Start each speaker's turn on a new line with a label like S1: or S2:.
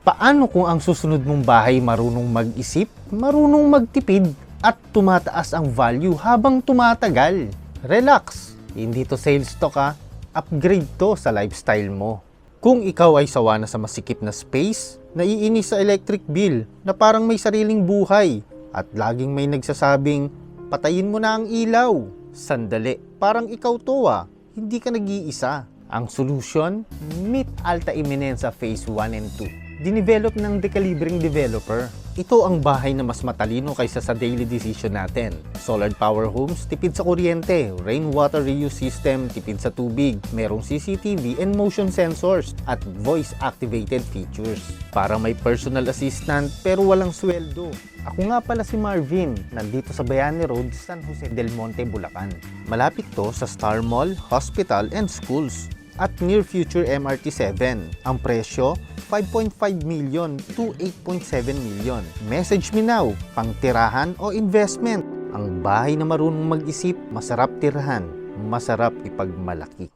S1: Paano kung ang susunod mong bahay marunong mag-isip, marunong magtipid, at tumataas ang value habang tumatagal? Relax! Hindi to sales talk ha. Upgrade to sa lifestyle mo. Kung ikaw ay sawa na sa masikip na space, naiinis sa electric bill na parang may sariling buhay, at laging may nagsasabing, patayin mo na ang ilaw. Sandali, parang ikaw to hindi ka nag-iisa. Ang solution? Meet Alta Eminenza Phase 1 and 2. Dinevelop ng Decalibring developer. Ito ang bahay na mas matalino kaysa sa daily decision natin. Solar power homes, tipid sa kuryente, rainwater reuse system, tipid sa tubig, merong CCTV and motion sensors, at voice-activated features. Para may personal assistant pero walang sweldo. Ako nga pala si Marvin, nandito sa Bayani Road, San Jose del Monte, Bulacan. Malapit to sa Star Mall, Hospital and Schools. At near future MRT7. Ang presyo, 5.5 million to 8.7 million. Message me now, pang tirahan o investment. Ang bahay na marunong mag-isip, masarap tirahan, masarap ipagmalaki.